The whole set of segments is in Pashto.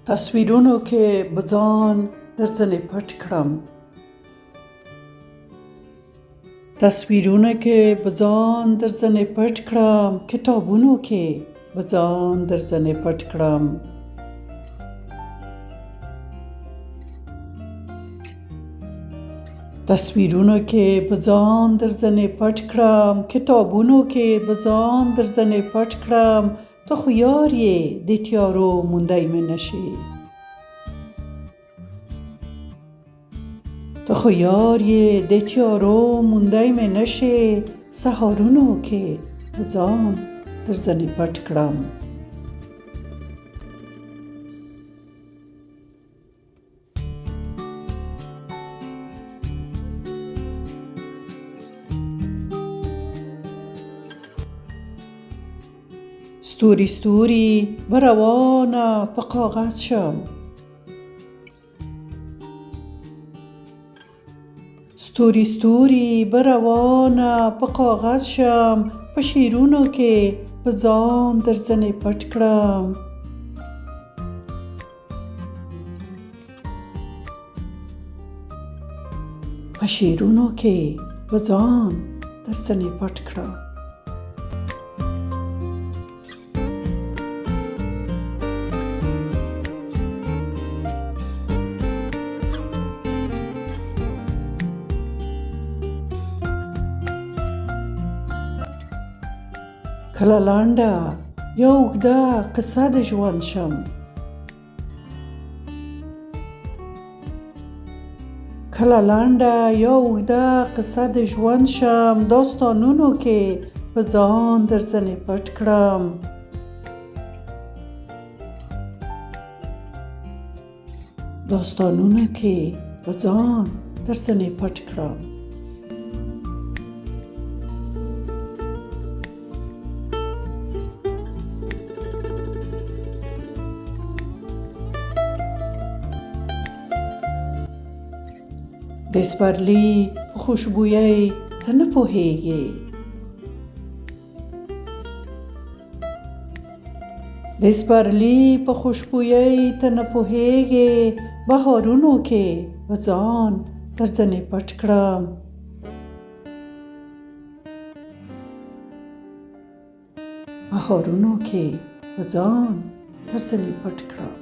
تصويرونو کې به ځان درځنې پټ کړم. تصویرونو کې به ځان درځنې پټ کړم. کتابونو کې به ځان درځنې پټ کړم. تصویرونو کې به ځان درځنې پټ کړم. کتابونو کې به ځان درځنې پټ کړم. ته خو یار یې د تیارو موندی مې نشي. ته خو یار یې د تیارو موندی مې نشي. سهارونو کې به ځان درځنې پټ کړم. ستوری ستوری به روانه په کاغذ شم. ستوری ستوری به روانه په کاغذ شم. په شعرونو کې به ځان درځنې پټ کړم. په شعرونو کې به ځان درځنې پټ کړم. کله لنډه یا اوږده قصه د ژوند شم. کله لنډه یا اوږده قصه د ژوند شم. داستانونو کې به ځان درځنې پټ کړم. داستانونو کې به ځان درځنې پټ کړم. د سپرلي په خوشبويي ته نه پوهیږې. د سپرلي په خوشبويي ته نه پوهیږې. بهارونو کې به ځان درځنې پټ کړم. بهارونو کې به ځان درځنې پټ کړم.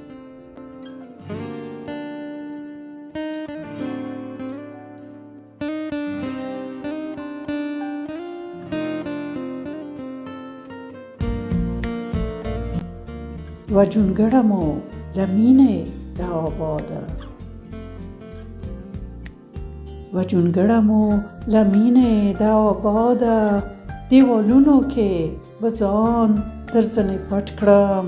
و جونګړه مو له مینې د آباده. و جونګړه مو له مینې د آباده. دېوالونو کې به ځان درځنې پټ کړم.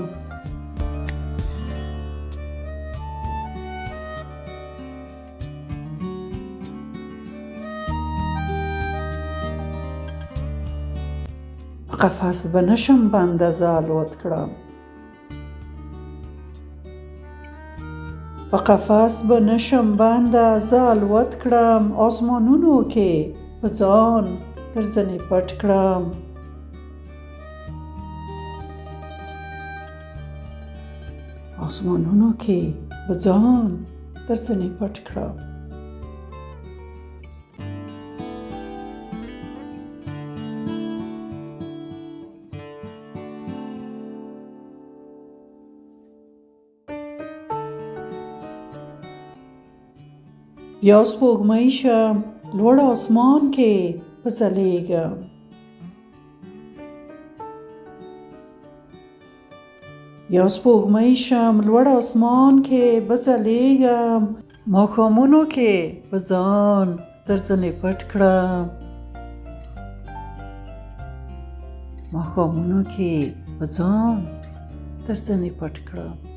په قفس به نشم بنده زه الوت کړم. په قفس به نشم بنده زه الوت کړم. آسمانونو کې به ځان درځنې پټ کړم. آسمانونو کې به ځان درځنې پټ کړم. یا سپوږمۍ شم لوړ آسمان کې به ځلېږم. یا سپوږمۍ شم لوړ آسمان کې به ځلېږم. ماښامونو کې به ځان درځنې پټ کړم. ماښامونو کې به ځان درځنې پټ کړم.